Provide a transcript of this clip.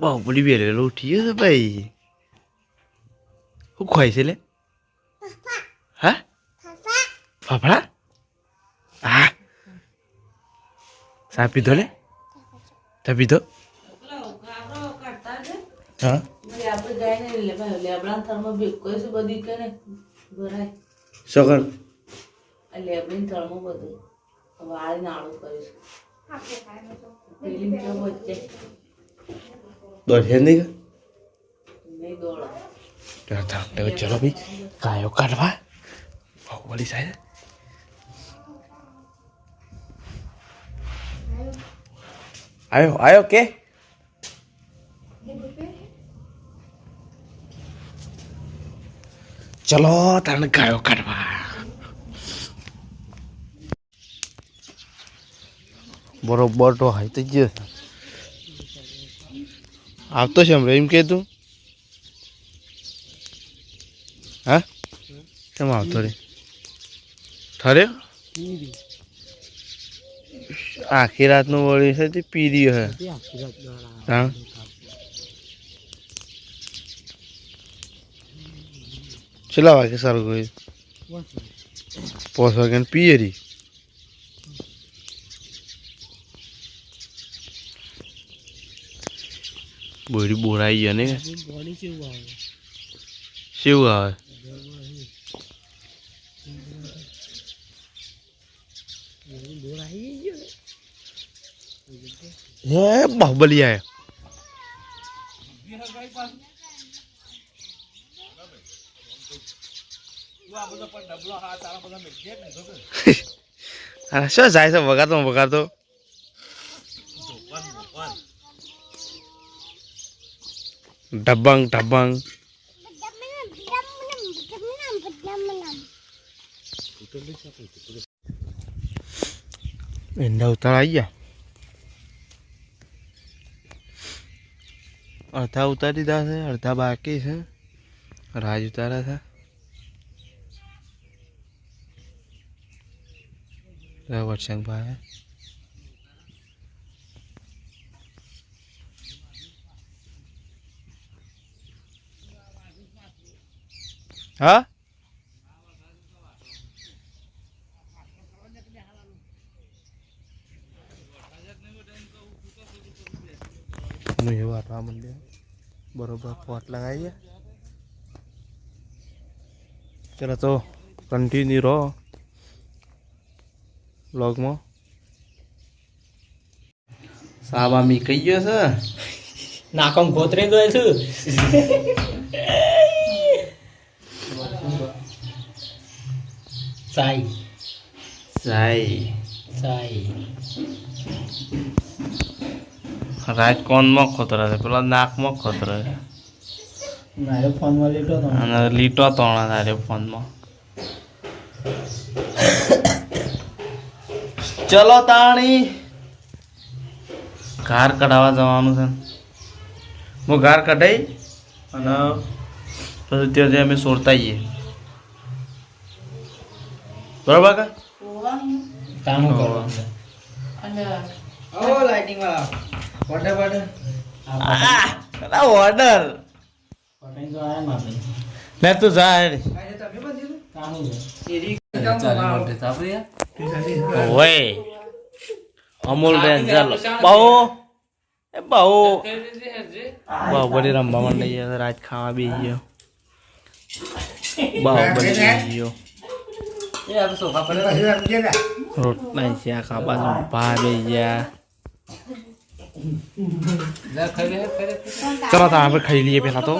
બાહુબલી બેલેલો ઉઠી ગયો છે ભાઈ. શું ખવાય છે લે? હા ફાફડા. હા ચા પીધો લે? ચા પીધો? હા સગન દોડ્યા નહીં ચલો ભાઈ કાયો કાઢવા બાહુબલી સાહેબ. આયો આયો કે ચલો તને ગાયો કાઢવા. બરોબર તો હાઈ તો જ આવતો છે એમ કે તું. હા કેમ આવતો રે ઠરે આખી રાતનું વળી છે તે પી રહ્યો હે. હા ચલા વાગે સારું ગયું 5 વાગે પીએ રી. બોરી બોરાઈ ગયો ને કેવું આવે હે બાહુબલી આયા. શું જાય છે વગાડતો વગાડતો. ઢબંગ ઢબંગ ઈંડા ઉતાર આવી ગયા. અડધા ઉતારી દીધા છે અડધા બાકી છે. રાજ ઉતારા છે. વટસંગભાઈ હા વાટવા માંડ્યો બરોબર પોટ લગાવીએ. ચલો તો કન્ટિન્યુ રહો બ્લોગમાં. સાબા મી કઈ ગયો છે નાકમ ગોતરી દો છું. સાઈ સાઈ સાઈ રાજકોટમાં ખોતરા છે પેલા નાકમાં ખોતરા છે. મારે ફોનમાં લીટો તો અને લીટો તોણા તારે ફોનમાં. ચલો તાણી ઘાર કઢાવવા જવાનું છે. હું ઘાર કઢાઈ અને પછી ત્યાંથી અમે સોરતા આવીએ બરોબર કા કામ કરવાનું છે. ઓ લાઇટિંગ વાળા ઓર્ડર ઓર્ડર ઓર્ડર પટાઈ તો આયા મારે લે તું જા કામ છે. ઓય અમૂલ રેન્જર બહુ એ બહુ બાહુબલી રમવા માંડે છે. રાત ખાવા બી ગયો બાહુબલી ગયો રોટલા છે ખાવા ભા બે ગયા. ચલો તો આપણે ખાઈ લઈએ પેલા તો.